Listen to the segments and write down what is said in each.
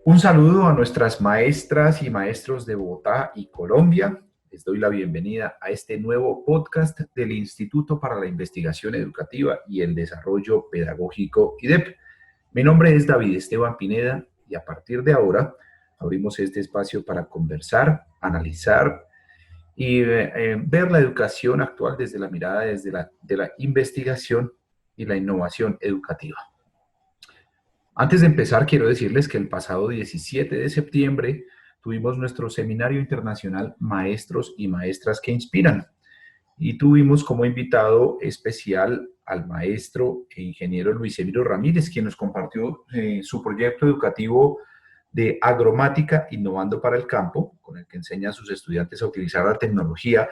Un saludo a nuestras maestras y maestros de Bogotá y Colombia. Les doy la bienvenida a este nuevo podcast del Instituto para la Investigación Educativa y el Desarrollo Pedagógico IDEP. Mi nombre es David Esteban Pineda y a partir de ahora abrimos este espacio para conversar, analizar y ver la educación actual desde la mirada de la investigación y la innovación educativa. Antes de empezar, quiero decirles que el pasado 17 de septiembre tuvimos nuestro seminario internacional Maestros y Maestras que Inspiran y tuvimos como invitado especial al maestro e ingeniero Luis Emiro Ramírez, quien nos compartió su proyecto educativo de agromática innovando para el campo, con el que enseña a sus estudiantes a utilizar la tecnología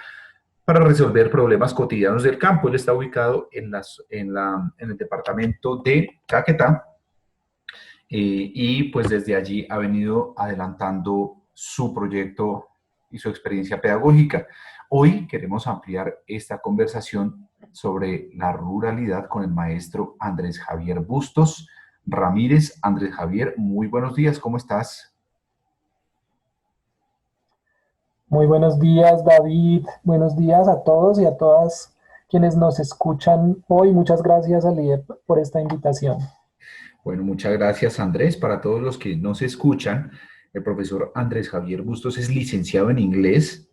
para resolver problemas cotidianos del campo. Él está ubicado en el departamento de Caquetá, y pues desde allí ha venido adelantando su proyecto y su experiencia pedagógica. Hoy queremos ampliar esta conversación sobre la ruralidad con el maestro Andrés Javier Bustos Ramírez. Andrés Javier, muy buenos días, ¿cómo estás? Muy buenos días, David. Buenos días a todos y a todas quienes nos escuchan hoy. Muchas gracias, Ali, por esta invitación. Bueno, muchas gracias, Andrés. Para todos los que nos escuchan, el profesor Andrés Javier Bustos es licenciado en inglés.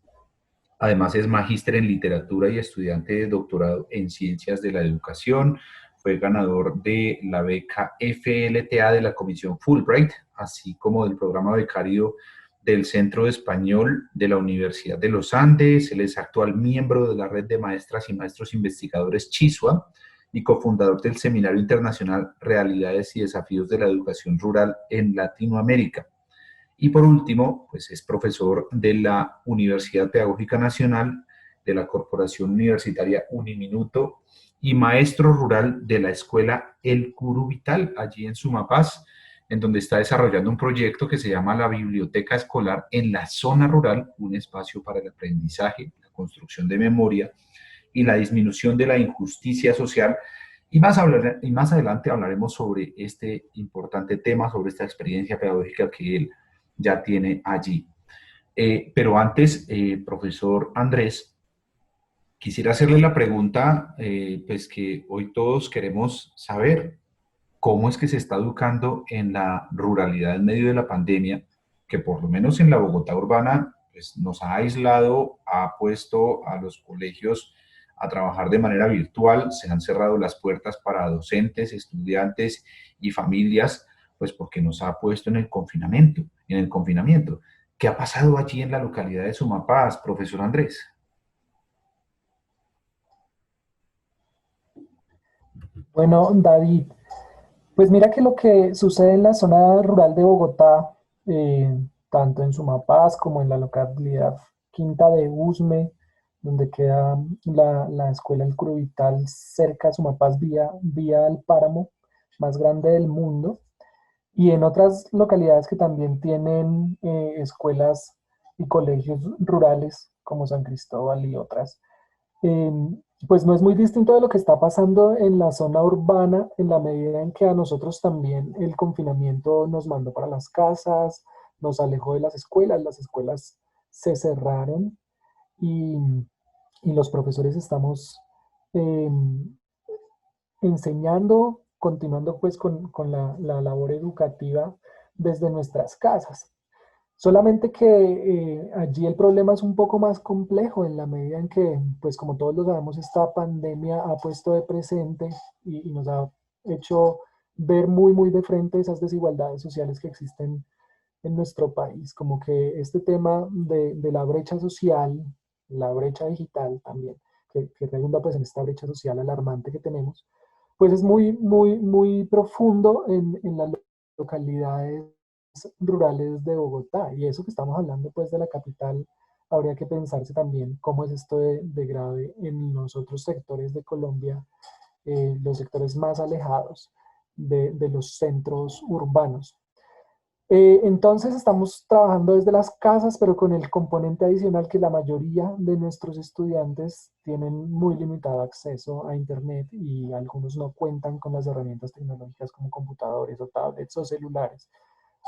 Además, es magíster en literatura y estudiante de doctorado en ciencias de la educación. Fue ganador de la beca FLTA de la Comisión Fulbright, así como del programa becario del Centro de Español de la Universidad de los Andes. Él es actual miembro de la red de maestras y maestros investigadores CHISUA y cofundador del Seminario Internacional Realidades y Desafíos de la Educación Rural en Latinoamérica. Y por último, pues es profesor de la Universidad Pedagógica Nacional, de la Corporación Universitaria Uniminuto y maestro rural de la Escuela El Curuvital, allí en Sumapaz, en donde está desarrollando un proyecto que se llama la Biblioteca Escolar en la Zona Rural, un espacio para el aprendizaje, la construcción de memoria y la disminución de la injusticia social. Y más adelante hablaremos sobre este importante tema, sobre esta experiencia pedagógica que él ya tiene allí. Pero antes, profesor Andrés, quisiera hacerle la pregunta, pues que hoy todos queremos saber, ¿cómo es que se está educando en la ruralidad en medio de la pandemia, que por lo menos en la Bogotá urbana pues, nos ha aislado, ha puesto a los colegios a trabajar de manera virtual, se han cerrado las puertas para docentes, estudiantes y familias, pues porque nos ha puesto en el confinamiento. ¿Qué ha pasado allí en la localidad de Sumapaz, profesor Andrés? Bueno, David, pues mira que lo que sucede en la zona rural de Bogotá, eh, tanto en Sumapaz como en la localidad Quinta de Usme, donde queda la escuela El Curuvital cerca a Sumapaz vía el páramo más grande del mundo, y en otras localidades que también tienen escuelas y colegios rurales como San Cristóbal y otras, eh, pues no es muy distinto de lo que está pasando en la zona urbana en la medida en que a nosotros también el confinamiento nos mandó para las casas, nos alejó de las escuelas se cerraron y, y los profesores estamos eh, enseñando, continuando pues con la labor educativa desde nuestras casas. Solamente que allí el problema es un poco más complejo en la medida en que, pues como todos lo sabemos, esta pandemia ha puesto de presente y nos ha hecho ver muy de frente esas desigualdades sociales que existen en nuestro país, como que este tema de la brecha social, la brecha digital también, que redunda pues en esta brecha social alarmante que tenemos, pues es muy profundo en las localidades rurales de Bogotá. Y eso que estamos hablando pues de la capital, habría que pensarse también cómo es esto de grave en los otros sectores de Colombia, los sectores más alejados de los centros urbanos. Entonces estamos trabajando desde las casas, pero con el componente adicional que la mayoría de nuestros estudiantes tienen muy limitado acceso a Internet y algunos no cuentan con las herramientas tecnológicas como computadores o tablets o celulares.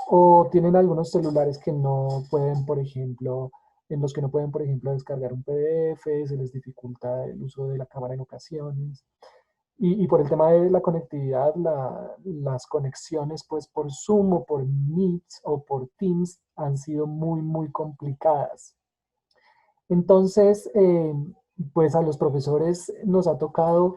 o tienen algunos celulares que no pueden, por ejemplo, en los que no pueden, por ejemplo, descargar un PDF, se les dificulta el uso de la cámara en ocasiones. Y por el tema de la conectividad, las conexiones pues por Zoom o por Meet o por Teams han sido muy, muy complicadas. Entonces, pues a los profesores nos ha tocado,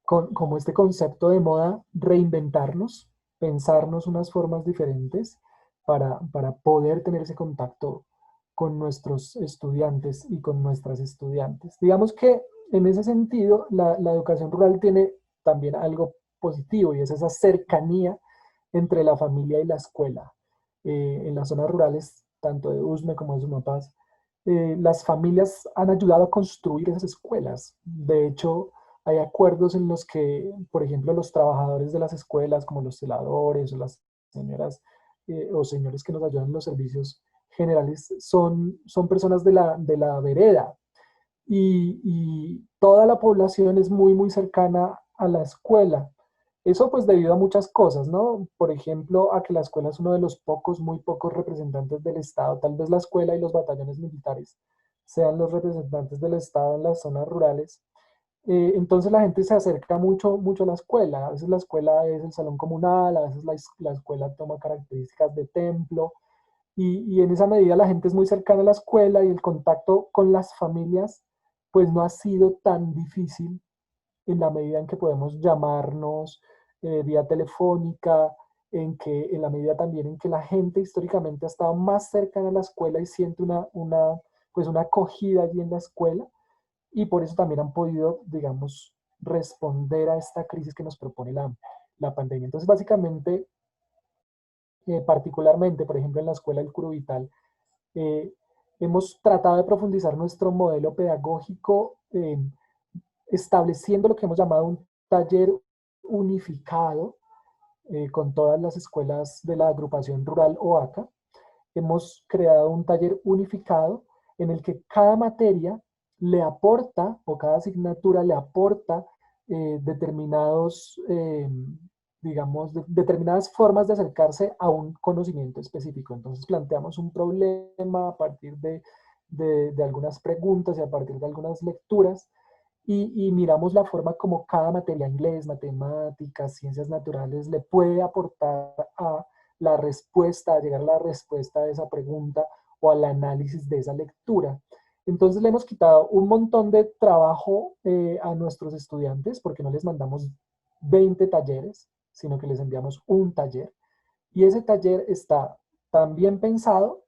como este concepto de moda, reinventarnos, pensarnos unas formas diferentes para poder tener ese contacto con nuestros estudiantes y con nuestras estudiantes. Digamos que en ese sentido, la educación rural tiene también algo positivo y es esa cercanía entre la familia y la escuela. En las zonas rurales, tanto de Usme como de Sumapaz, las familias han ayudado a construir esas escuelas. De hecho, hay acuerdos en los que, por ejemplo, los trabajadores de las escuelas, como los celadores o las señoras o señores que nos ayudan en los servicios generales, son personas de la vereda y toda la población es muy, muy cercana a la escuela. Eso pues debido a muchas cosas, ¿no? Por ejemplo, a que la escuela es uno de los pocos, muy pocos representantes del Estado. Tal vez la escuela y los batallones militares sean los representantes del Estado en las zonas rurales. Entonces la gente se acerca mucho, mucho a la escuela. A veces la escuela es el salón comunal, a veces la escuela toma características de templo y en esa medida la gente es muy cercana a la escuela y el contacto con las familias pues no ha sido tan difícil en la medida en que podemos llamarnos vía telefónica, en la medida también en que la gente históricamente ha estado más cercana a la escuela y siente pues una acogida allí en la escuela y por eso también han podido, digamos, responder a esta crisis que nos propone la pandemia. Entonces, básicamente, particularmente, por ejemplo, en la escuela del Curuvital, eh, hemos tratado de profundizar nuestro modelo pedagógico estableciendo lo que hemos llamado un taller unificado con todas las escuelas de la agrupación rural OACA. Hemos creado un taller unificado en el que cada materia le aporta o cada asignatura le aporta determinados, digamos, determinadas formas de acercarse a un conocimiento específico. Entonces planteamos un problema a partir de algunas preguntas y a partir de algunas lecturas y miramos la forma como cada materia, inglés, matemáticas, ciencias naturales, le puede aportar a la respuesta, a llegar a la respuesta de esa pregunta o al análisis de esa lectura. Entonces le hemos quitado un montón de trabajo a nuestros estudiantes porque no les mandamos 20 talleres, sino que les enviamos un taller. Y ese taller está tan bien pensado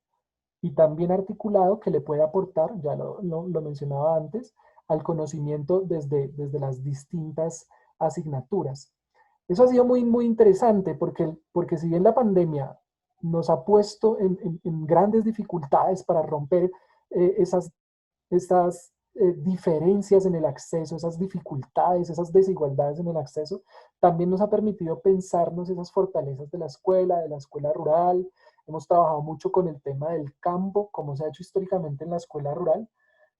y tan bien articulado que le puede aportar, ya lo mencionaba antes, al conocimiento desde las distintas asignaturas. Eso ha sido muy, muy interesante porque si bien la pandemia nos ha puesto en grandes dificultades para romper esas diferencias en el acceso, esas dificultades, esas desigualdades en el acceso, también nos ha permitido pensarnos esas fortalezas de la escuela rural. Hemos trabajado mucho con el tema del campo, como se ha hecho históricamente en la escuela rural,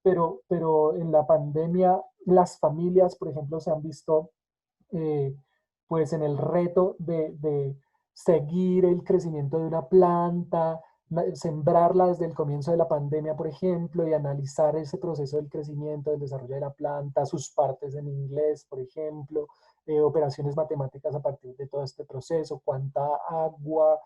pero en la pandemia las familias, por ejemplo, se han visto eh, pues en el reto de seguir el crecimiento de una planta, sembrarla desde el comienzo de la pandemia, por ejemplo, y analizar ese proceso del crecimiento, del desarrollo de la planta, sus partes en inglés, por ejemplo, operaciones matemáticas a partir de todo este proceso, cuánta agua,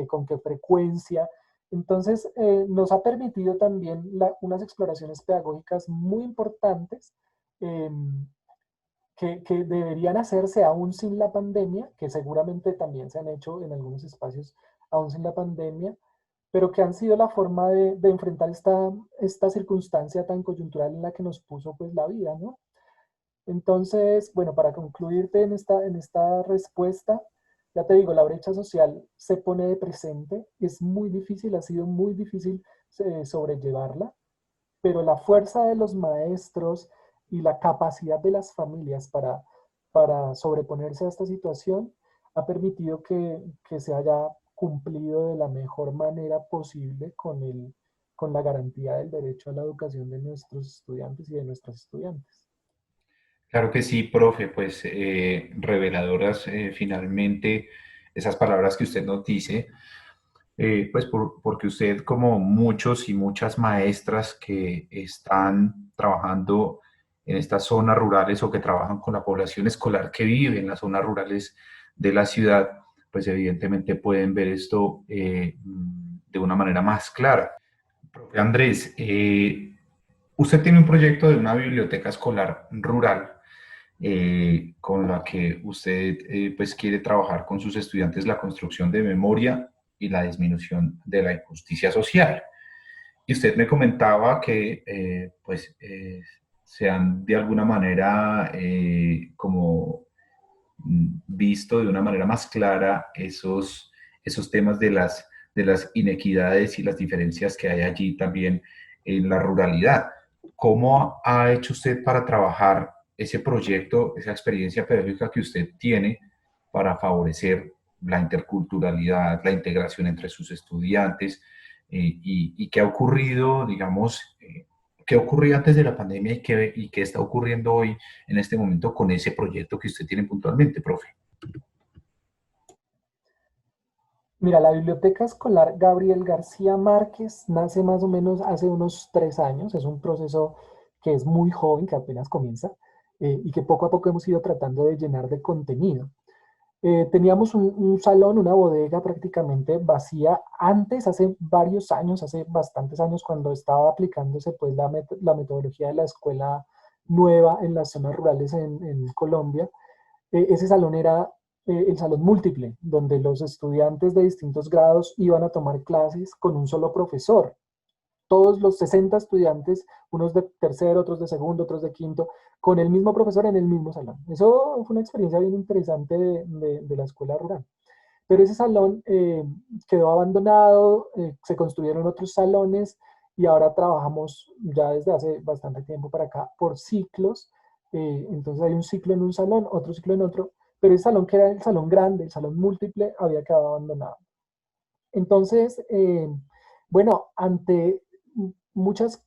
con qué frecuencia. Entonces, nos ha permitido también unas exploraciones pedagógicas muy importantes eh, que deberían hacerse aún sin la pandemia, que seguramente también se han hecho en algunos espacios aún sin la pandemia, pero que han sido la forma de enfrentar esta circunstancia tan coyuntural en la que nos puso pues la vida, ¿no? Entonces, bueno, para concluirte en esta respuesta, ya te digo, la brecha social se pone de presente, es muy difícil, ha sido muy difícil sobrellevarla, pero la fuerza de los maestros y la capacidad de las familias para sobreponerse a esta situación ha permitido que se haya cumplido de la mejor manera posible con la garantía del derecho a la educación de nuestros estudiantes y de nuestras estudiantes. Claro que sí, profe, pues reveladoras finalmente esas palabras que usted nos dice. Porque usted, como muchos y muchas maestras que están trabajando en estas zonas rurales o que trabajan con la población escolar que vive en las zonas rurales de la ciudad, pues evidentemente pueden ver esto de una manera más clara. Profe Andrés, usted tiene un proyecto de una biblioteca escolar rural con la que usted pues quiere trabajar con sus estudiantes la construcción de memoria y la disminución de la injusticia social. Y usted me comentaba que se han de alguna manera como visto de una manera más clara esos temas de las inequidades y las diferencias que hay allí también en la ruralidad. ¿Cómo ha hecho usted para trabajar ese proyecto, esa experiencia pedagógica que usted tiene para favorecer la interculturalidad, la integración entre sus estudiantes? Y qué ha ocurrido, digamos, qué ocurrió antes de la pandemia y qué está ocurriendo hoy en este momento con ese proyecto que usted tiene puntualmente, profe? Mira, la Biblioteca Escolar Gabriel García Márquez nace más o menos hace unos 3 años. Es un proceso que es muy joven, que apenas comienza, y que poco a poco hemos ido tratando de llenar de contenido. Teníamos un salón, una bodega prácticamente vacía antes, hace varios años, hace bastantes años, cuando estaba aplicándose pues la metodología de la escuela nueva en las zonas rurales en Colombia. Ese salón era el salón múltiple, donde los estudiantes de distintos grados iban a tomar clases con un solo profesor. Todos los 60 estudiantes, unos de tercero, otros de segundo, otros de quinto, con el mismo profesor en el mismo salón. Eso fue una experiencia bien interesante de la escuela rural. Pero ese salón quedó abandonado, se construyeron otros salones y ahora trabajamos ya desde hace bastante tiempo para acá por ciclos. Entonces hay un ciclo en un salón, otro ciclo en otro, pero el salón que era el salón grande, el salón múltiple, había quedado abandonado. Entonces, bueno, ante muchas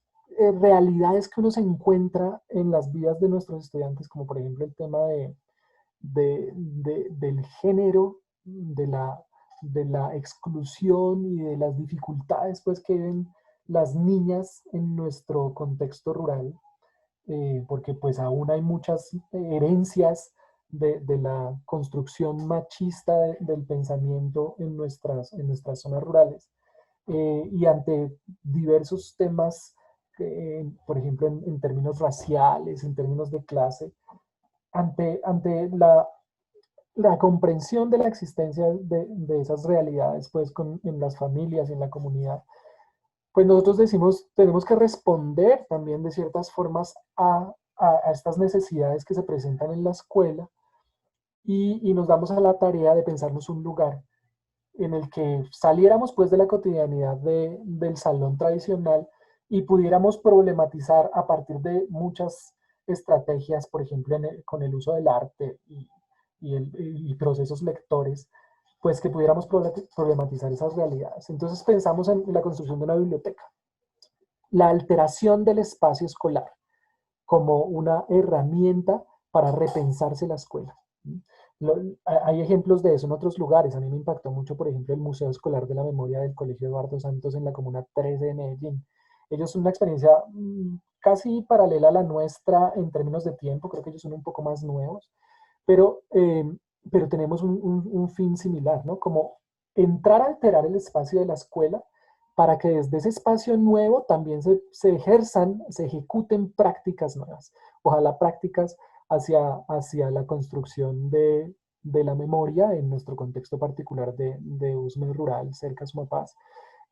realidades que uno se encuentra en las vidas de nuestros estudiantes, como por ejemplo el tema del género, de la exclusión y de las dificultades pues, que ven las niñas en nuestro contexto rural, porque pues aún hay muchas herencias de la construcción machista del pensamiento en nuestras zonas rurales. Y ante diversos temas, por ejemplo, en términos raciales, en términos de clase, ante la comprensión de la existencia de esas realidades pues, en las familias, en la comunidad, pues nosotros decimos, tenemos que responder también de ciertas formas a estas necesidades que se presentan en la escuela y nos damos a la tarea de pensarnos un lugar en el que saliéramos pues de la cotidianidad del salón tradicional y pudiéramos problematizar a partir de muchas estrategias, por ejemplo, con el uso del arte y procesos lectores, pues que pudiéramos problematizar esas realidades. Entonces pensamos en la construcción de una biblioteca, la alteración del espacio escolar como una herramienta para repensarse la escuela. Hay ejemplos de eso en otros lugares. A mí me impactó mucho, por ejemplo, el Museo Escolar de la Memoria del Colegio Eduardo Santos en la Comuna 13 de Medellín. Ellos son una experiencia casi paralela a la nuestra en términos de tiempo, creo que ellos son un poco más nuevos, pero, pero tenemos un fin similar, ¿no? Como entrar a alterar el espacio de la escuela para que desde ese espacio nuevo también se ejerzan, se ejecuten prácticas nuevas. Ojalá prácticas hacia la construcción de la memoria en nuestro contexto particular de Usme rural, cerca de Sumapaz,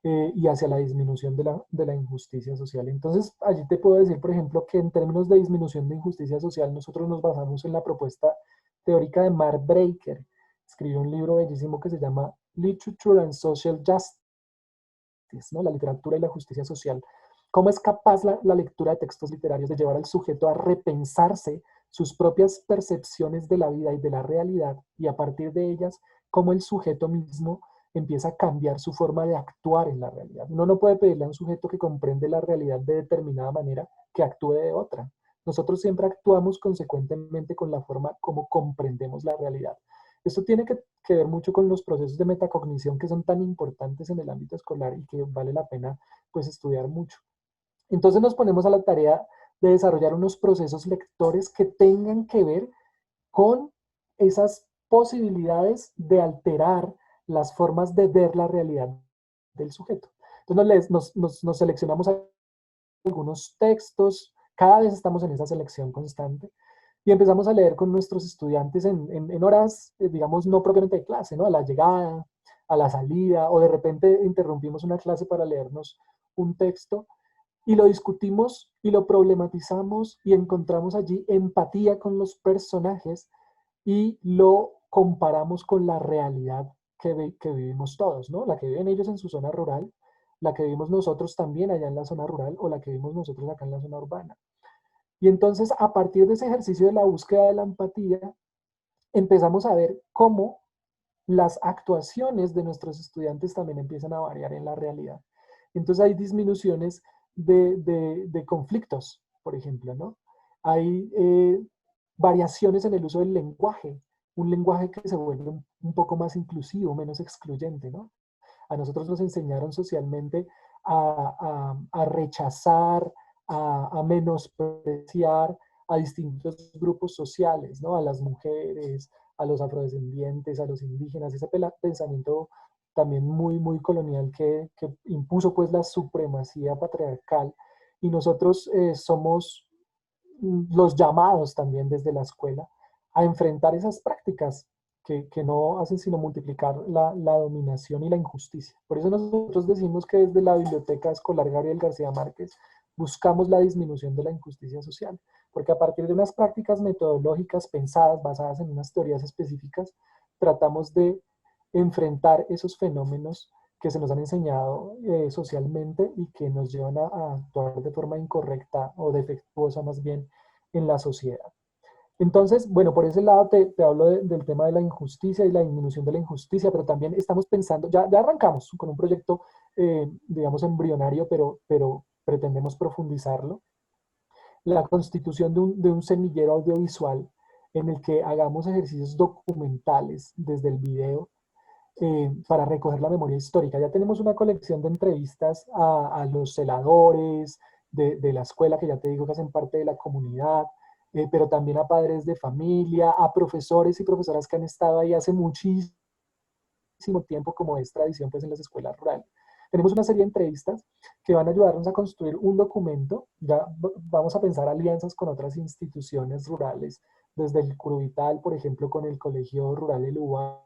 y hacia la disminución de la injusticia social. Entonces, allí te puedo decir, por ejemplo, que en términos de disminución de injusticia social, nosotros nos basamos en la propuesta teórica de Mark Breaker. Escribió un libro bellísimo que se llama Literature and Social Justice, ¿no? La literatura y la justicia social. ¿Cómo es capaz la lectura de textos literarios de llevar al sujeto a repensarse sus propias percepciones de la vida y de la realidad, y a partir de ellas, cómo el sujeto mismo empieza a cambiar su forma de actuar en la realidad? Uno no puede pedirle a un sujeto que comprende la realidad de determinada manera que actúe de otra. Nosotros siempre actuamos consecuentemente con la forma como comprendemos la realidad. Esto tiene que ver mucho con los procesos de metacognición que son tan importantes en el ámbito escolar y que vale la pena pues estudiar mucho. Entonces nos ponemos a la tarea de desarrollar unos procesos lectores que tengan que ver con esas posibilidades de alterar las formas de ver la realidad del sujeto. Entonces nos seleccionamos algunos textos, cada vez estamos en esa selección constante y empezamos a leer con nuestros estudiantes en horas, digamos, no propiamente de clase, ¿no? A la llegada, a la salida, o de repente interrumpimos una clase para leernos un texto y lo discutimos y lo problematizamos y encontramos allí empatía con los personajes y lo comparamos con la realidad que vivimos todos, ¿no? La que viven ellos en su zona rural, la que vivimos nosotros también allá en la zona rural o la que vivimos nosotros acá en la zona urbana. Y entonces, a partir de ese ejercicio de la búsqueda de la empatía, empezamos a ver cómo las actuaciones de nuestros estudiantes también empiezan a variar en la realidad. Entonces hay disminuciones de conflictos, por ejemplo, ¿no? Hay variaciones en el uso del lenguaje, un lenguaje que se vuelve un poco más inclusivo, menos excluyente, ¿no? A nosotros nos enseñaron socialmente a rechazar, a menospreciar a distintos grupos sociales, ¿no? A las mujeres, a los afrodescendientes, a los indígenas, ese pensamiento también muy colonial que impuso pues la supremacía patriarcal y nosotros somos los llamados también desde la escuela a enfrentar esas prácticas que no hacen sino multiplicar la dominación y la injusticia. Por eso nosotros decimos que desde la Biblioteca Escolar Gabriel García Márquez buscamos la disminución de la injusticia social, porque a partir de unas prácticas metodológicas pensadas, basadas en unas teorías específicas, tratamos de enfrentar esos fenómenos que se nos han enseñado socialmente y que nos llevan a actuar de forma incorrecta o defectuosa más bien en la sociedad. Entonces, bueno, por ese lado te hablo del tema de la injusticia y la disminución de la injusticia, pero también estamos pensando, ya arrancamos con un proyecto, digamos, embrionario, pero pretendemos profundizarlo, la constitución de un semillero audiovisual en el que hagamos ejercicios documentales desde el video para recoger la memoria histórica. Ya tenemos una colección de entrevistas a los celadores de la escuela, que ya te digo que hacen parte de la comunidad, pero también a padres de familia, a profesores y profesoras que han estado ahí hace muchísimo tiempo, como es tradición pues en las escuelas rurales. Tenemos una serie de entrevistas que van a ayudarnos a construir un documento. Ya vamos a pensar alianzas con otras instituciones rurales, desde el Curuvital, por ejemplo, con el Colegio Rural El Ubal,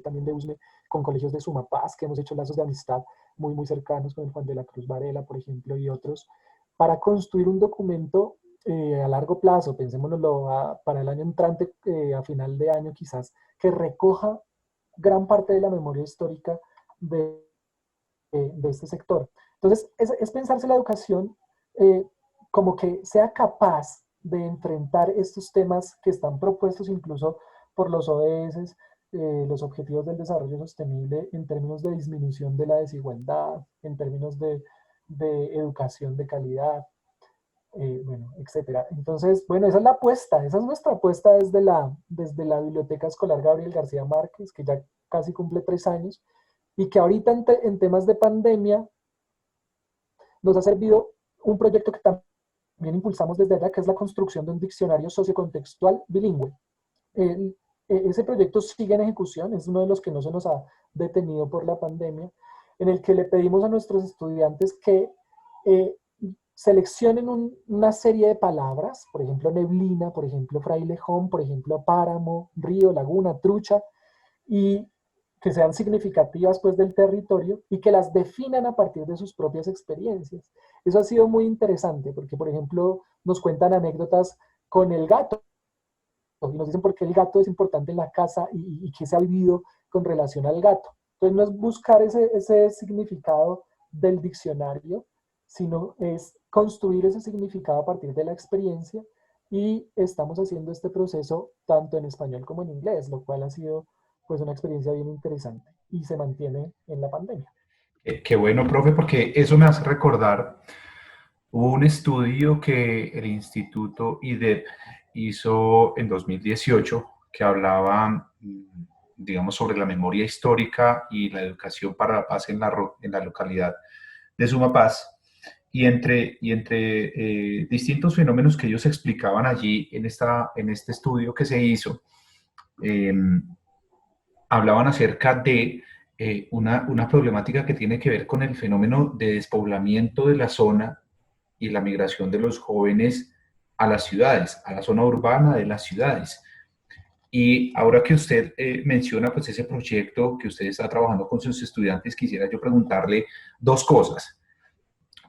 también de Usme, con colegios de Sumapaz, que hemos hecho lazos de amistad muy cercanos con el Juan de la Cruz Varela, por ejemplo, y otros, para construir un documento a largo plazo, pensémonoslo para el año entrante, a final de año quizás, que recoja gran parte de la memoria histórica de este sector. Entonces, es pensarse la educación como que sea capaz de enfrentar estos temas que están propuestos incluso por los ODS, los Objetivos del Desarrollo Sostenible, en términos de disminución de la desigualdad, en términos de educación de calidad, bueno, etcétera. Entonces, bueno, esa es la apuesta, esa es nuestra apuesta desde la Biblioteca Escolar Gabriel García Márquez, que ya casi cumple 3 años, y que ahorita en temas de pandemia nos ha servido un proyecto que también impulsamos desde allá, que es la construcción de un diccionario sociocontextual bilingüe. Ese proyecto sigue en ejecución, es uno de los que no se nos ha detenido por la pandemia, en el que le pedimos a nuestros estudiantes que seleccionen una serie de palabras, por ejemplo neblina, por ejemplo frailejón, por ejemplo páramo, río, laguna, trucha, y que sean significativas pues del territorio y que las definan a partir de sus propias experiencias. Eso ha sido muy interesante porque, por ejemplo, nos cuentan anécdotas con el gato y nos dicen por qué el gato es importante en la casa y qué se ha vivido con relación al gato. Entonces no es buscar ese significado del diccionario, sino es construir ese significado a partir de la experiencia y estamos haciendo este proceso tanto en español como en inglés, lo cual ha sido pues una experiencia bien interesante y se mantiene en la pandemia. Qué bueno, profe, porque eso me hace recordar, hubo un estudio que el Instituto IDEP hizo en 2018 que hablaba digamos, sobre la memoria histórica y la educación para la paz en la localidad de Sumapaz. Y entre distintos fenómenos que ellos explicaban allí en este estudio que se hizo, eh, hablaban acerca de una problemática que tiene que ver con el fenómeno de despoblamiento de la zona y la migración de los jóvenes a las ciudades, a la zona urbana de las ciudades. Y ahora que usted menciona pues ese proyecto que usted está trabajando con sus estudiantes, quisiera yo preguntarle dos cosas.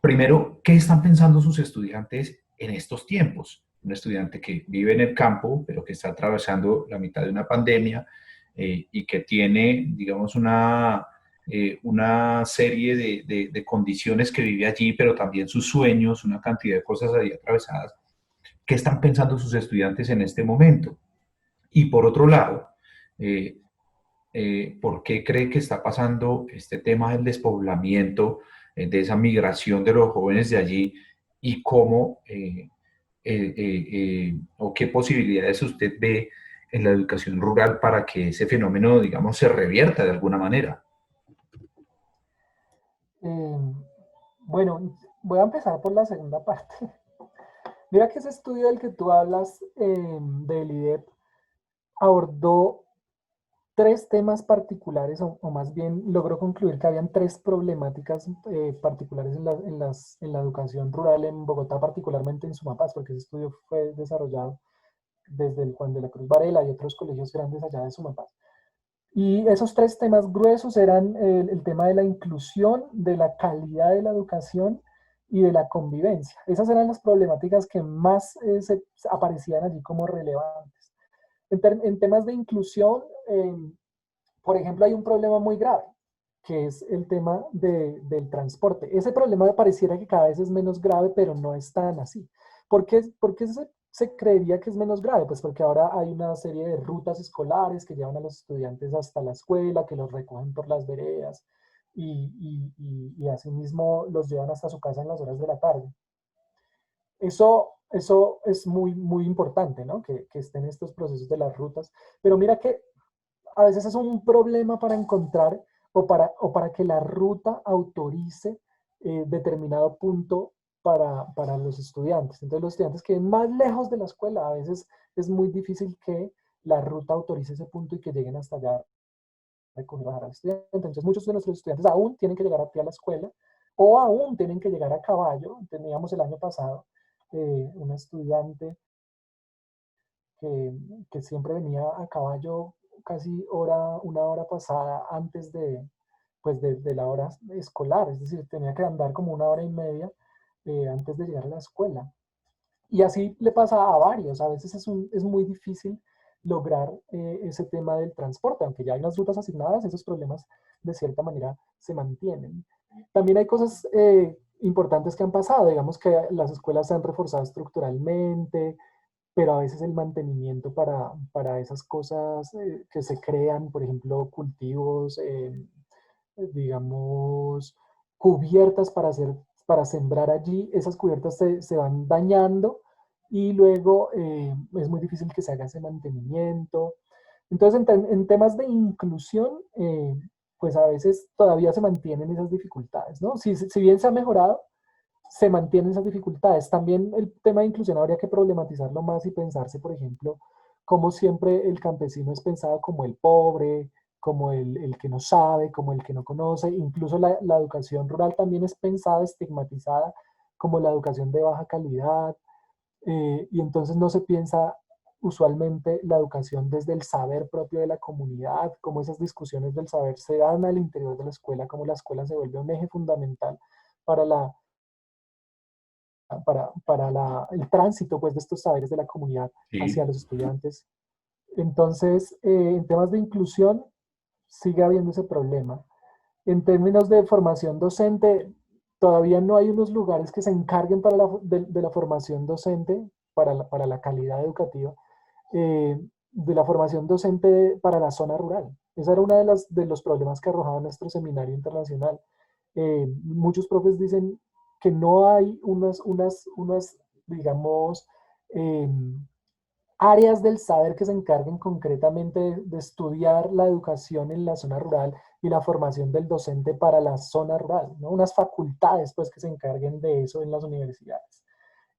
Primero, ¿qué están pensando sus estudiantes en estos tiempos? Un estudiante que vive en el campo, pero que está atravesando la mitad de una pandemia y que tiene, digamos, una serie de condiciones que vive allí, pero también sus sueños, una cantidad de cosas ahí atravesadas. ¿Qué están pensando sus estudiantes en este momento? Y por otro lado, eh, ¿por qué cree que está pasando este tema del despoblamiento, de esa migración de los jóvenes de allí y cómo o qué posibilidades usted ve en la educación rural para que ese fenómeno, digamos, se revierta de alguna manera? Eh, bueno, voy a empezar por la segunda parte. Mira que ese estudio del que tú hablas del IDEP abordó tres temas particulares, o más bien logró concluir que habían tres problemáticas particulares en la educación rural en Bogotá, particularmente en Sumapaz, porque ese estudio fue desarrollado desde el Juan de la Cruz Varela y otros colegios grandes allá de Sumapaz. Y esos tres temas gruesos eran el tema de la inclusión, de la calidad de la educación y de la convivencia. Esas eran las problemáticas que más aparecían allí como relevantes. En temas de inclusión, por ejemplo, hay un problema muy grave, que es el tema del transporte. Ese problema pareciera que cada vez es menos grave, pero no es tan así. ¿Por qué se creería que es menos grave? Pues porque ahora hay una serie de rutas escolares que llevan a los estudiantes hasta la escuela, que los recogen por las veredas y asimismo los llevan hasta su casa en las horas de la tarde. Eso es muy, muy importante, ¿no? Que estén estos procesos de las rutas. Pero mira que a veces es un problema para encontrar o para que la ruta autorice determinado punto para los estudiantes. Entonces los estudiantes que ven más lejos de la escuela, a veces es muy difícil que la ruta autorice ese punto y que lleguen hasta allá a recoger y bajar al estudiante. Entonces muchos de nuestros estudiantes aún tienen que llegar a pie a la escuela o aún tienen que llegar a caballo. Teníamos el año pasado una estudiante que, que siempre venía a caballo casi una hora pasada antes de la hora escolar, es decir, tenía que andar como una hora y media antes de llegar a la escuela. Y así le pasa a varios, a veces es muy difícil lograr ese tema del transporte, aunque ya hay unas rutas asignadas, esos problemas de cierta manera se mantienen. También hay cosas importantes que han pasado, digamos que las escuelas se han reforzado estructuralmente, pero a veces el mantenimiento para esas cosas que se crean, por ejemplo, cultivos, digamos, cubiertas para sembrar allí, esas cubiertas se van dañando y luego es muy difícil que se haga ese mantenimiento. Entonces, en temas de inclusión, pues a veces todavía se mantienen esas dificultades, ¿no? Si bien se ha mejorado, se mantienen esas dificultades. También el tema de inclusión habría que problematizarlo más y pensarse, por ejemplo, como siempre el campesino es pensado como el pobre, como el que no sabe, como el que no conoce. Incluso la educación rural también es pensada, estigmatizada como la educación de baja calidad. Y entonces no se piensa usualmente la educación desde el saber propio de la comunidad, como esas discusiones del saber se dan al interior de la escuela, como la escuela se vuelve un eje fundamental para el tránsito pues, de estos saberes de la comunidad hacia Sí, los estudiantes. Entonces, en temas de inclusión, sigue habiendo ese problema. En términos de formación docente, todavía no hay unos lugares que se encarguen de la formación docente, para la calidad educativa, de la formación docente para la zona rural. Ese era uno de los problemas que arrojaba nuestro seminario internacional. Muchos profes dicen que no hay unas digamos, eh, áreas del saber que se encarguen concretamente de estudiar la educación en la zona rural y la formación del docente para la zona rural, ¿no? Unas facultades pues que se encarguen de eso en las universidades.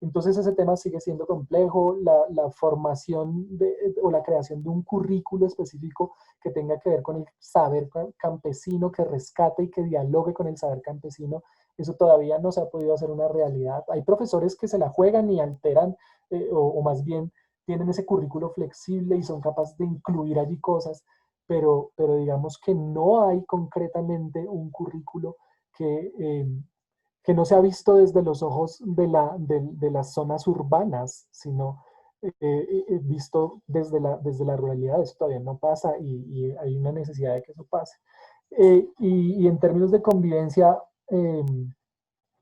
Entonces ese tema sigue siendo complejo, la formación o la creación de un currículo específico que tenga que ver con el saber campesino, que rescate y que dialogue con el saber campesino, eso todavía no se ha podido hacer una realidad. Hay profesores que se la juegan y alteran, o más bien tienen ese currículo flexible y son capaces de incluir allí cosas, pero digamos que no hay concretamente un currículo que, que no se ha visto desde los ojos de las zonas urbanas, sino visto desde la ruralidad. Eso todavía no pasa y hay una necesidad de que eso pase. Y en términos de convivencia,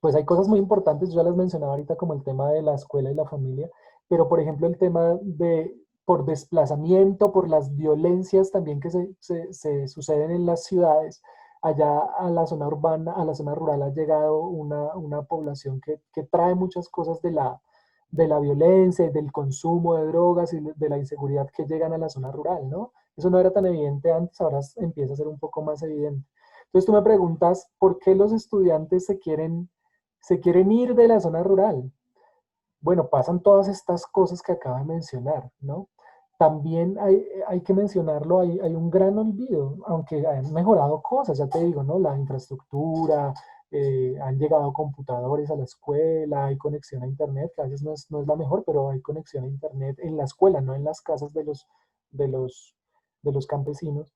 pues hay cosas muy importantes, yo ya las mencionaba ahorita como el tema de la escuela y la familia, pero por ejemplo el tema de por desplazamiento, por las violencias también que se suceden en las ciudades, allá a la zona urbana, a la zona rural ha llegado una población que trae muchas cosas de la violencia, del consumo de drogas y de la inseguridad que llegan a la zona rural, ¿no? Eso no era tan evidente antes, ahora empieza a ser un poco más evidente. Entonces tú me preguntas, ¿por qué los estudiantes se quieren ir de la zona rural? Bueno, pasan todas estas cosas que acabo de mencionar, ¿no? También hay que mencionarlo, hay un gran olvido, aunque han mejorado cosas, ya te digo, ¿no? La infraestructura, han llegado computadores a la escuela, hay conexión a internet, que a veces no es la mejor, pero hay conexión a internet en la escuela, no en las casas de los, de los campesinos.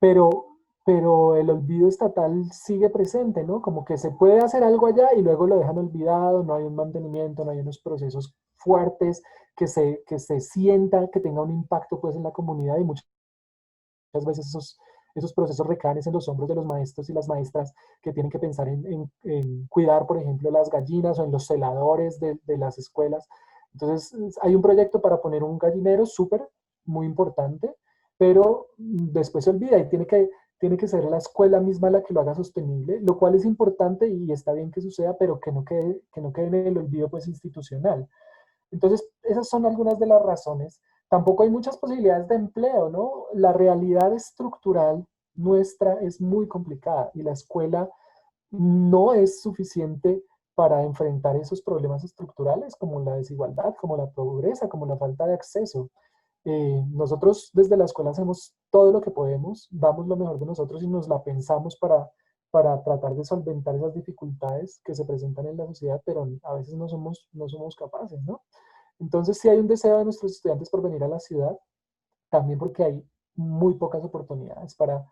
Pero, pero el olvido estatal sigue presente, ¿no? Como que se puede hacer algo allá y luego lo dejan olvidado, no hay un mantenimiento, no hay unos procesos fuertes que se sienta, que tenga un impacto pues en la comunidad y muchas veces esos procesos recaen en los hombros de los maestros y las maestras que tienen que pensar en cuidar, por ejemplo, las gallinas o en los celadores de las escuelas. Entonces, hay un proyecto para poner un gallinero súper, muy importante, pero después se olvida y tiene que ser la escuela misma la que lo haga sostenible, lo cual es importante y está bien que suceda, pero que no quede en el olvido pues institucional. Entonces, esas son algunas de las razones. Tampoco hay muchas posibilidades de empleo, ¿no? La realidad estructural nuestra es muy complicada y la escuela no es suficiente para enfrentar esos problemas estructurales como la desigualdad, como la pobreza, como la falta de acceso. Nosotros desde la escuela hacemos todo lo que podemos, damos lo mejor de nosotros y nos la pensamos para tratar de solventar esas dificultades que se presentan en la sociedad, pero a veces no somos capaces, ¿no? Entonces, sí hay un deseo de nuestros estudiantes por venir a la ciudad, también porque hay muy pocas oportunidades para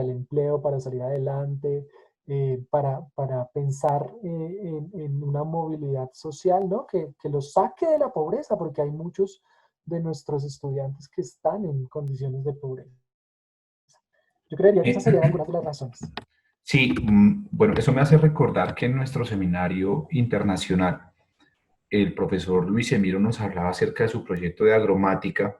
el empleo, para salir adelante, para pensar en una movilidad social, ¿no? Que los saque de la pobreza, porque hay muchos de nuestros estudiantes que están en condiciones de pobreza. Yo creería que Eh, esas serían algunas de las razones. sí, bueno, eso me hace recordar que en nuestro seminario internacional, el profesor Luis Emiro nos hablaba acerca de su proyecto de agromática,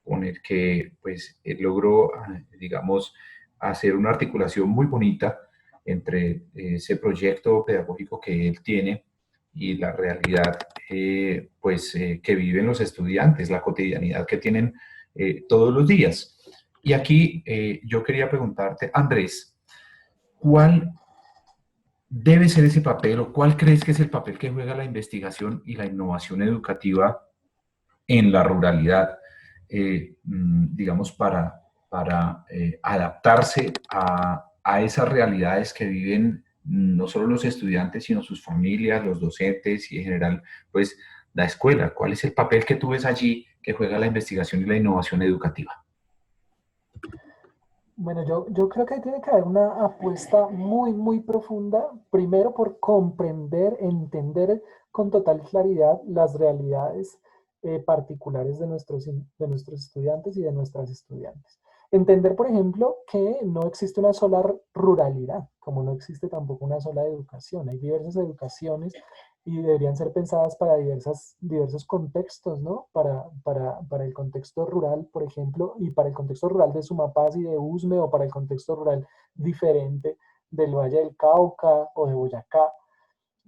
con el que pues él logró, digamos, hacer una articulación muy bonita entre ese proyecto pedagógico que él tiene y la realidad que viven los estudiantes, la cotidianidad que tienen todos los días. Y aquí yo quería preguntarte, Andrés, ¿cuál debe ser ese papel o cuál crees que es el papel que juega la investigación y la innovación educativa en la ruralidad, digamos, para adaptarse a esas realidades que viven no solo los estudiantes, sino sus familias, los docentes y en general, pues, la escuela? ¿Cuál es el papel que tú ves allí que juega la investigación y la innovación educativa? Bueno, yo creo que ahí tiene que haber una apuesta muy, muy profunda, primero por comprender, entender con total claridad las realidades particulares de nuestros estudiantes y de nuestras estudiantes. Entender, por ejemplo, que no existe una sola ruralidad, como no existe tampoco una sola educación. Hay diversas educaciones y deberían ser pensadas para diversos contextos, ¿no? Para el contexto rural, por ejemplo, y para el contexto rural de Sumapaz y de Usme, o para el contexto rural diferente del Valle del Cauca o de Boyacá.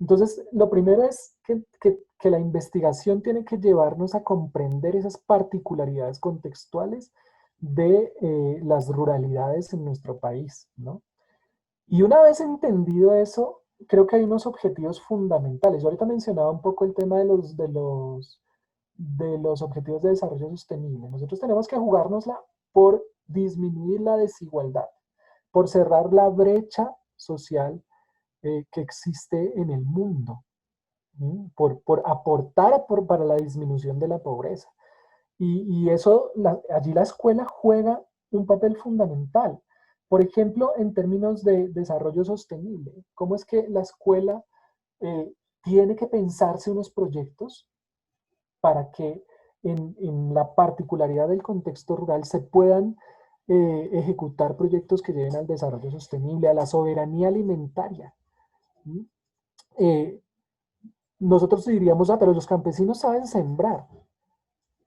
Entonces, lo primero es que la investigación tiene que llevarnos a comprender esas particularidades contextuales de las ruralidades en nuestro país, ¿no? Y una vez entendido eso, creo que hay unos objetivos fundamentales. Yo ahorita mencionaba un poco el tema de los objetivos de desarrollo sostenible. Nosotros tenemos que jugárnosla por disminuir la desigualdad, por cerrar la brecha social que existe en el mundo, por aportar para la disminución de la pobreza. Y eso, allí la escuela juega un papel fundamental. Por ejemplo, en términos de desarrollo sostenible, ¿cómo es que la escuela tiene que pensarse unos proyectos para que en la particularidad del contexto rural se puedan ejecutar proyectos que lleven al desarrollo sostenible, a la soberanía alimentaria? Eh, Nosotros diríamos, ah, pero los campesinos saben sembrar.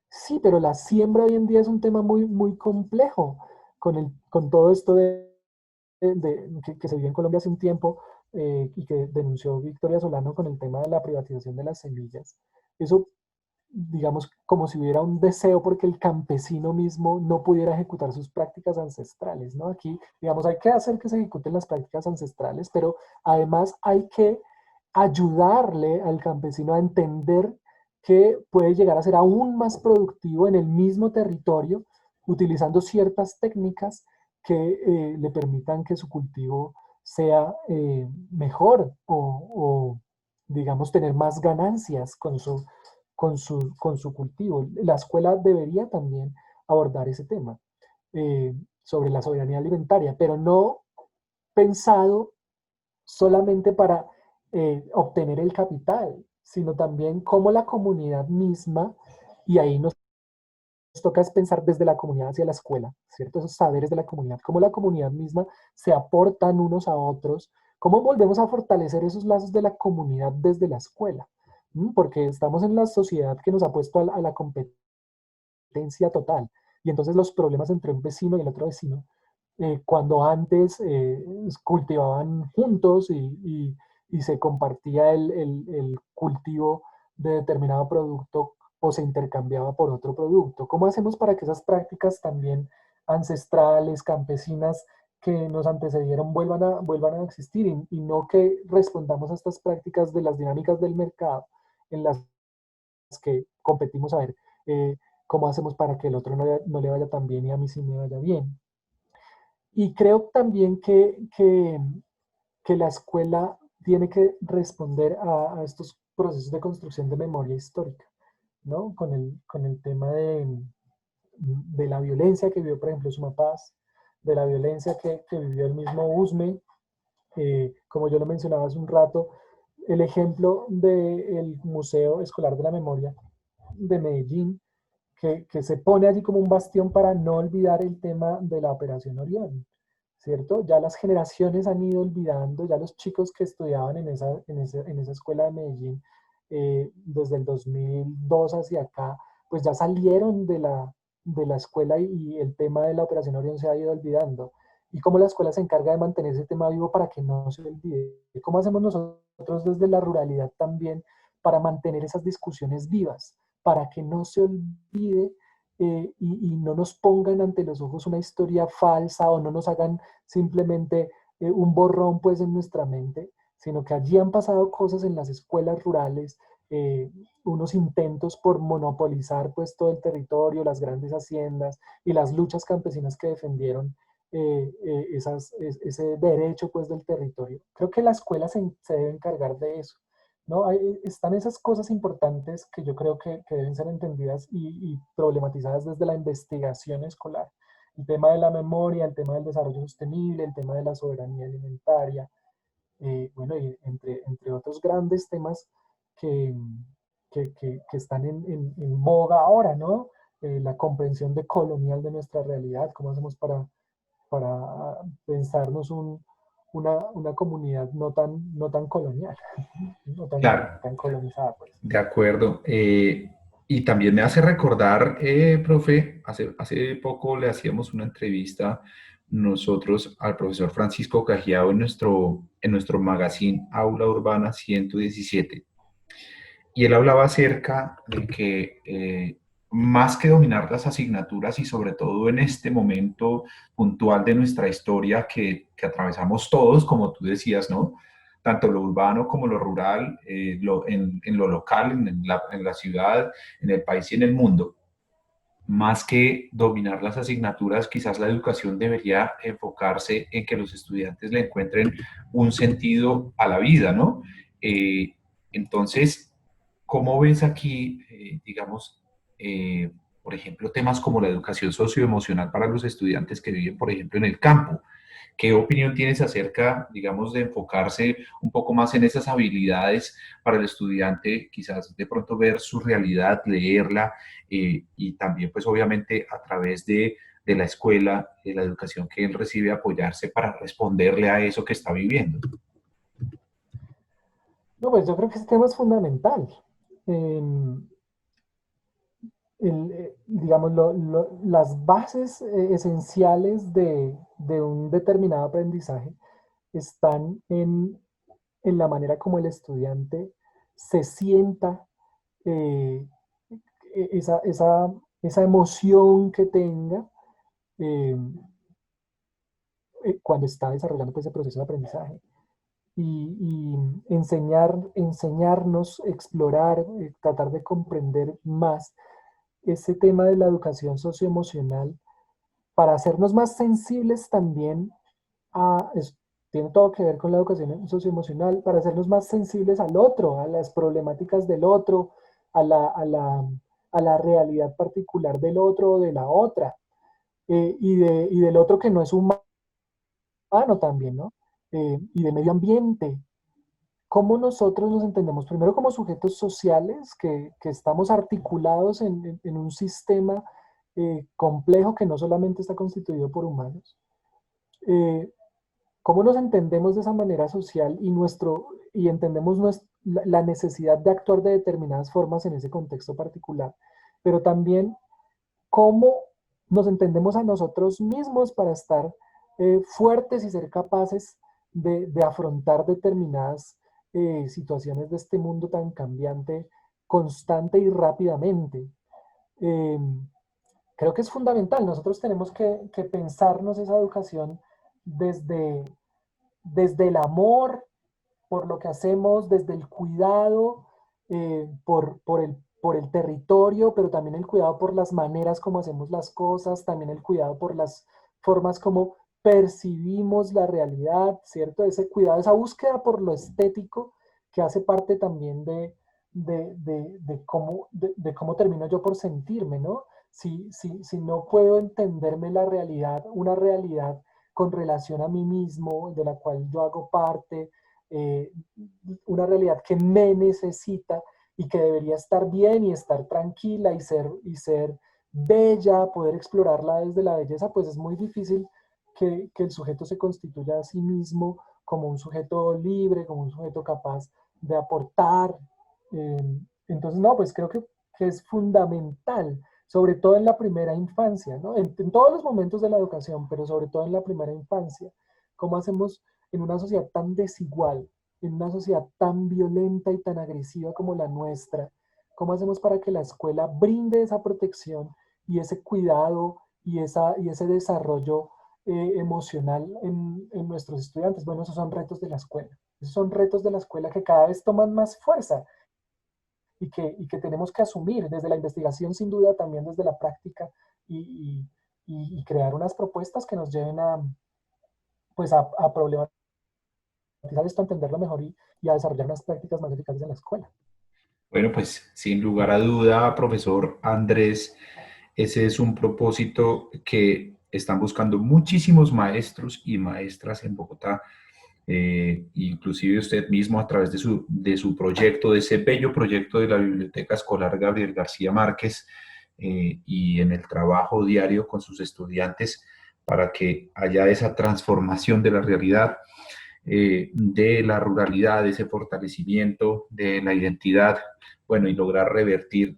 Sí, pero la siembra hoy en día es un tema muy, muy complejo con todo esto que se vive en Colombia hace un tiempo y que denunció Victoria Solano con el tema de la privatización de las semillas. Eso, digamos, como si hubiera un deseo porque el campesino mismo no pudiera ejecutar sus prácticas ancestrales, ¿no? Aquí, digamos, hay que hacer que se ejecuten las prácticas ancestrales, pero además hay que ayudarle al campesino a entender que puede llegar a ser aún más productivo en el mismo territorio utilizando ciertas técnicas que le permitan que su cultivo sea mejor o, digamos, tener más ganancias con su cultivo. La escuela debería también abordar ese tema sobre la soberanía alimentaria, pero no pensado solamente para obtener el capital, sino también cómo la comunidad misma, y ahí nos toca es pensar desde la comunidad hacia la escuela, ¿cierto? Esos saberes de la comunidad, cómo la comunidad misma se aportan unos a otros, cómo volvemos a fortalecer esos lazos de la comunidad desde la escuela, porque estamos en la sociedad que nos ha puesto a la competencia total, y entonces los problemas entre un vecino y el otro vecino cuando antes cultivaban juntos y se compartía el cultivo de determinado producto o se intercambiaba por otro producto. ¿Cómo hacemos para que esas prácticas también ancestrales, campesinas, que nos antecedieron vuelvan a existir y no que respondamos a estas prácticas de las dinámicas del mercado en las que competimos a ver cómo hacemos para que el otro no le vaya tan bien y a mí sí me vaya bien? Y creo también que la escuela tiene que responder a estos procesos de construcción de memoria histórica, ¿no? Con el tema de la violencia que vivió, por ejemplo, Sumapaz, de la violencia que vivió el mismo Usme, como yo lo mencionaba hace un rato, el ejemplo del Museo Escolar de la Memoria de Medellín, que se pone allí como un bastión para no olvidar el tema de la Operación Orión, ¿cierto? Ya las generaciones han ido olvidando, ya los chicos que estudiaban en esa escuela de Medellín desde el 2002 hacia acá, pues ya salieron de la escuela y el tema de la Operación Orión se ha ido olvidando. Y cómo la escuela se encarga de mantener ese tema vivo para que no se olvide. ¿Cómo hacemos nosotros desde la ruralidad también para mantener esas discusiones vivas? Para que no se olvide y no nos pongan ante los ojos una historia falsa o no nos hagan simplemente un borrón pues en nuestra mente, sino que allí han pasado cosas en las escuelas rurales, unos intentos por monopolizar pues todo el territorio, las grandes haciendas y las luchas campesinas que defendieron ese derecho pues del territorio. Creo que la escuela se debe encargar de eso. ¿No? Están esas cosas importantes que yo creo que deben ser entendidas y problematizadas desde la investigación escolar. El tema de la memoria, el tema del desarrollo sostenible, el tema de la soberanía alimentaria, bueno, y entre otros grandes temas que, que están en boga ahora, ¿no? La comprensión decolonial de nuestra realidad, cómo hacemos para pensarnos una comunidad no tan colonial, no Claro, tan colonizada, pues. de acuerdo. Y también me hace recordar, profe, hace poco le hacíamos una entrevista nosotros al profesor Francisco Cajiao en nuestro magazine Aula Urbana 117. Y él hablaba acerca de que más que dominar las asignaturas y sobre todo en este momento puntual de nuestra historia que atravesamos todos, como tú decías, ¿no? Tanto lo urbano como lo rural, en lo local, en la ciudad, en el país y en el mundo, más que dominar las asignaturas, quizás la educación debería enfocarse en que los estudiantes le encuentren un sentido a la vida, ¿no? Eh, entonces, ¿cómo ves aquí, digamos, por ejemplo, temas como la educación socioemocional para los estudiantes que viven, por ejemplo, en el campo? ¿Qué opinión tienes acerca, digamos, de enfocarse un poco más en esas habilidades para el estudiante, quizás de pronto ver su realidad, leerla y también, pues obviamente, a través de la escuela, de la educación que él recibe, apoyarse para responderle a eso que está viviendo? No, pues yo creo que ese tema es fundamental. Em, digamos, las bases esenciales de un determinado aprendizaje están en la manera como el estudiante se sienta, eh, esa, esa, esa emoción que tenga eh, cuando está desarrollando pues, ese proceso de aprendizaje. Y enseñarnos, explorar, tratar de comprender más ese tema de la educación socioemocional para hacernos más sensibles también tiene todo que ver con la educación socioemocional, para hacernos más sensibles al otro, a las problemáticas del otro, a a la realidad particular del otro o de la otra, y del otro que no es humano también, ¿no? Y de medio ambiente. ¿Cómo nosotros nos entendemos? Primero como sujetos sociales, que estamos articulados en un sistema complejo que no solamente está constituido por humanos. Eh, ¿Cómo nos entendemos de esa manera social y entendemos la necesidad de actuar de determinadas formas en ese contexto particular? Pero también cómo nos entendemos a nosotros mismos para estar fuertes y ser capaces de afrontar determinadas situaciones de este mundo tan cambiante, constante y rápidamente. Eh, Creo que es fundamental. Nosotros tenemos que pensarnos esa educación desde, desde el amor por lo que hacemos, desde el cuidado por el territorio, pero también el cuidado por las maneras como hacemos las cosas, también el cuidado por las formas como percibimos la realidad, ¿cierto? Ese cuidado, esa búsqueda por lo estético que hace parte también de cómo termino yo por sentirme, ¿no? Si no puedo entenderme la realidad, una realidad con relación a mí mismo, de la cual yo hago parte, eh, una realidad que me necesita y que debería estar bien y estar tranquila y ser bella, poder explorarla desde la belleza, pues es muy difícil que el sujeto se constituya a sí mismo como un sujeto libre, como un sujeto capaz de aportar. Entonces, no, pues creo que es fundamental, sobre todo en la primera infancia, ¿no? En todos los momentos de la educación, pero sobre todo en la primera infancia. ¿Cómo hacemos en una sociedad tan desigual, en una sociedad tan violenta y tan agresiva como la nuestra? ¿Cómo hacemos para que la escuela brinde esa protección y ese cuidado y ese desarrollo emocional en nuestros estudiantes? Bueno, esos son retos de la escuela. Esos son retos de la escuela que cada vez toman más fuerza y que tenemos que asumir desde la investigación, sin duda, también desde la práctica y, y crear unas propuestas que nos lleven pues a problematizar esto, a entenderlo mejor y a desarrollar unas prácticas más eficaces en la escuela. Bueno, pues sin lugar a duda, profesor Andrés, ese es un propósito que están buscando muchísimos maestros y maestras en Bogotá, inclusive usted mismo a través de su proyecto, de ese bello proyecto de la Biblioteca Escolar Gabriel García Márquez, y en el trabajo diario con sus estudiantes para que haya esa transformación de la realidad, de la ruralidad, de ese fortalecimiento de la identidad, bueno, y lograr revertir,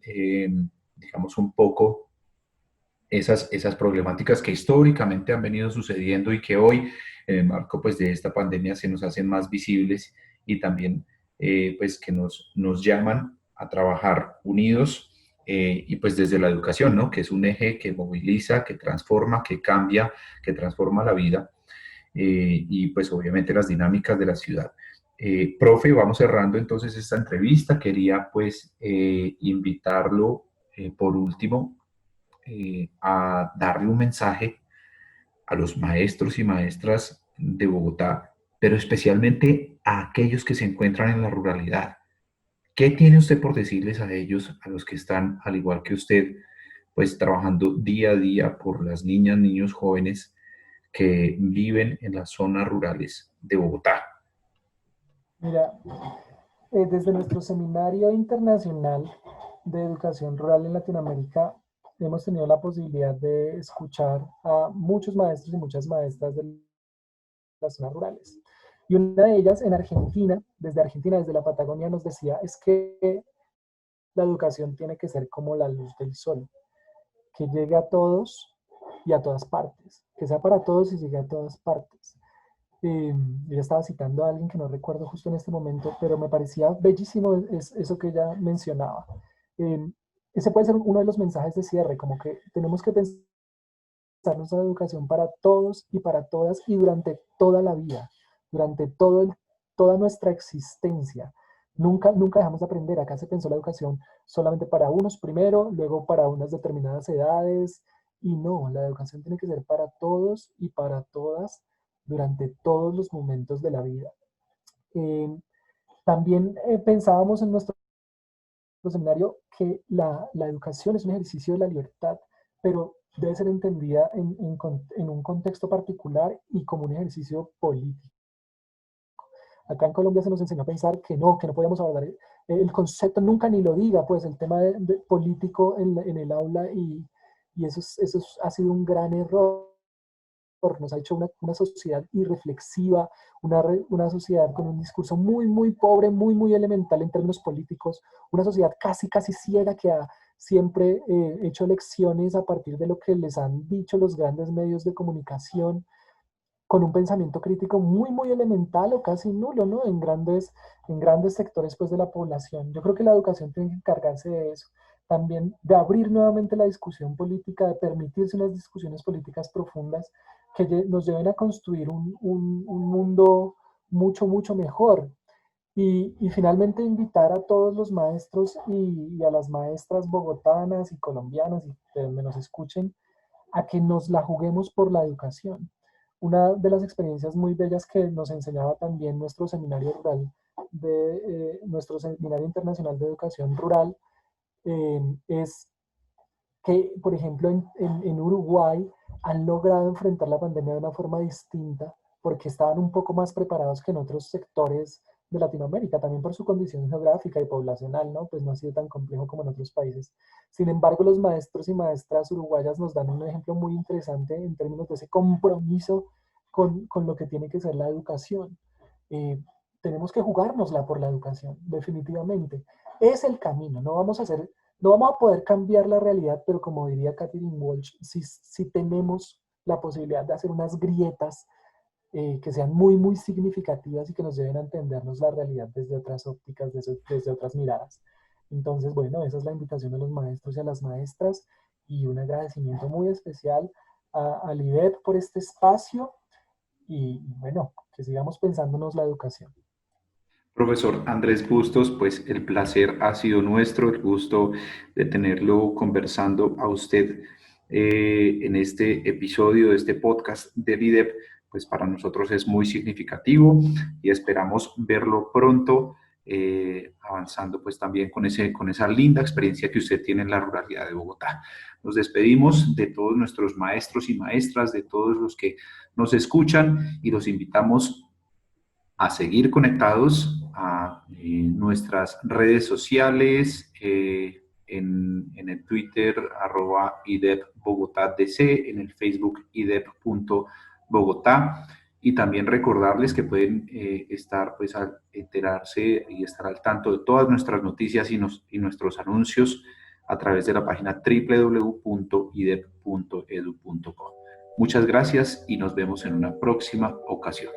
digamos, un poco esas problemáticas que históricamente han venido sucediendo y que hoy, en el marco pues, de esta pandemia, se nos hacen más visibles y también pues, que nos llaman a trabajar unidos y pues desde la educación, ¿no? Que es un eje que moviliza, que transforma, que cambia, que transforma la vida y pues obviamente las dinámicas de la ciudad. Profe, vamos cerrando entonces esta entrevista. Quería pues invitarlo por último a darle un mensaje a los maestros y maestras de Bogotá, pero especialmente a aquellos que se encuentran en la ruralidad. ¿Qué tiene usted por decirles a ellos, a los que están, al igual que usted, pues trabajando día a día por las niñas, niños, jóvenes que viven en las zonas rurales de Bogotá? Mira, desde nuestro Seminario Internacional de Educación Rural en Latinoamérica, hemos tenido la posibilidad de escuchar a muchos maestros y muchas maestras de las zonas rurales. Y una de ellas en Argentina, desde la Patagonia, nos decía, es que la educación tiene que ser como la luz del sol, que llegue a todos y a todas partes, que sea para todos y llegue a todas partes. Ella estaba citando a alguien que no recuerdo justo en este momento, pero me parecía bellísimo eso que ella mencionaba. Eh, ese puede ser uno de los mensajes de cierre, como que tenemos que pensar nuestra educación para todos y para todas y durante toda la vida, durante toda nuestra existencia. Nunca dejamos de aprender. Acá se pensó la educación solamente para unos primero, luego para unas determinadas edades, y no, la educación tiene que ser para todos y para todas durante todos los momentos de la vida. Eh, También pensábamos en nuestro seminario que la educación es un ejercicio de la libertad, pero debe ser entendida en un contexto particular y como un ejercicio político. Acá en Colombia se nos enseñó a pensar que no podíamos abordar el concepto, nunca ni lo diga, pues el tema de político en el aula y ha sido un gran error. Nos ha hecho una sociedad irreflexiva, una sociedad con un discurso muy pobre, muy elemental en términos políticos, una sociedad casi ciega que ha siempre hecho elecciones a partir de lo que les han dicho los grandes medios de comunicación, con un pensamiento crítico muy elemental o casi nulo, ¿no? En grandes sectores pues, de la población. Yo creo que la educación tiene que encargarse de eso. También de abrir nuevamente la discusión política, de permitirse unas discusiones políticas profundas que nos lleven a construir un mundo mucho mejor. Y finalmente invitar a todos los maestros y a las maestras bogotanas y colombianas y de donde nos escuchen a que nos la juguemos por la educación. Una de las experiencias muy bellas que nos enseñaba también nuestro seminario rural, nuestro seminario internacional de educación rural, es que, por ejemplo, en Uruguay han logrado enfrentar la pandemia de una forma distinta porque estaban un poco más preparados que en otros sectores de Latinoamérica, también por su condición geográfica y poblacional, ¿no? Pues no ha sido tan complejo como en otros países. Sin embargo, los maestros y maestras uruguayas nos dan un ejemplo muy interesante en términos de ese compromiso con lo que tiene que ser la educación. Eh, Tenemos que jugárnosla por la educación, definitivamente. Es el camino, no vamos a poder cambiar la realidad, pero como diría Catherine Walsh, si tenemos la posibilidad de hacer unas grietas que sean muy significativas y que nos lleven a entendernos la realidad desde otras ópticas, desde otras miradas. Entonces, bueno, esa es la invitación a los maestros y a las maestras y un agradecimiento muy especial al IDEP por este espacio y bueno, que sigamos pensándonos la educación. Profesor Andrés Bustos, pues el placer ha sido nuestro, el gusto de tenerlo conversando a usted en este episodio de este podcast de VIDEP, pues para nosotros es muy significativo y esperamos verlo pronto avanzando pues también con esa linda experiencia que usted tiene en la ruralidad de Bogotá. Nos despedimos de todos nuestros maestros y maestras, de todos los que nos escuchan y los invitamos a seguir conectados a nuestras redes sociales, en el Twitter, @IDEP Bogotá DC, en el Facebook IDEP.Bogotá. Y también recordarles que pueden estar, pues, al enterarse y estar al tanto de todas nuestras noticias y nuestros anuncios a través de la página www.idep.edu.co. Muchas gracias y nos vemos en una próxima ocasión.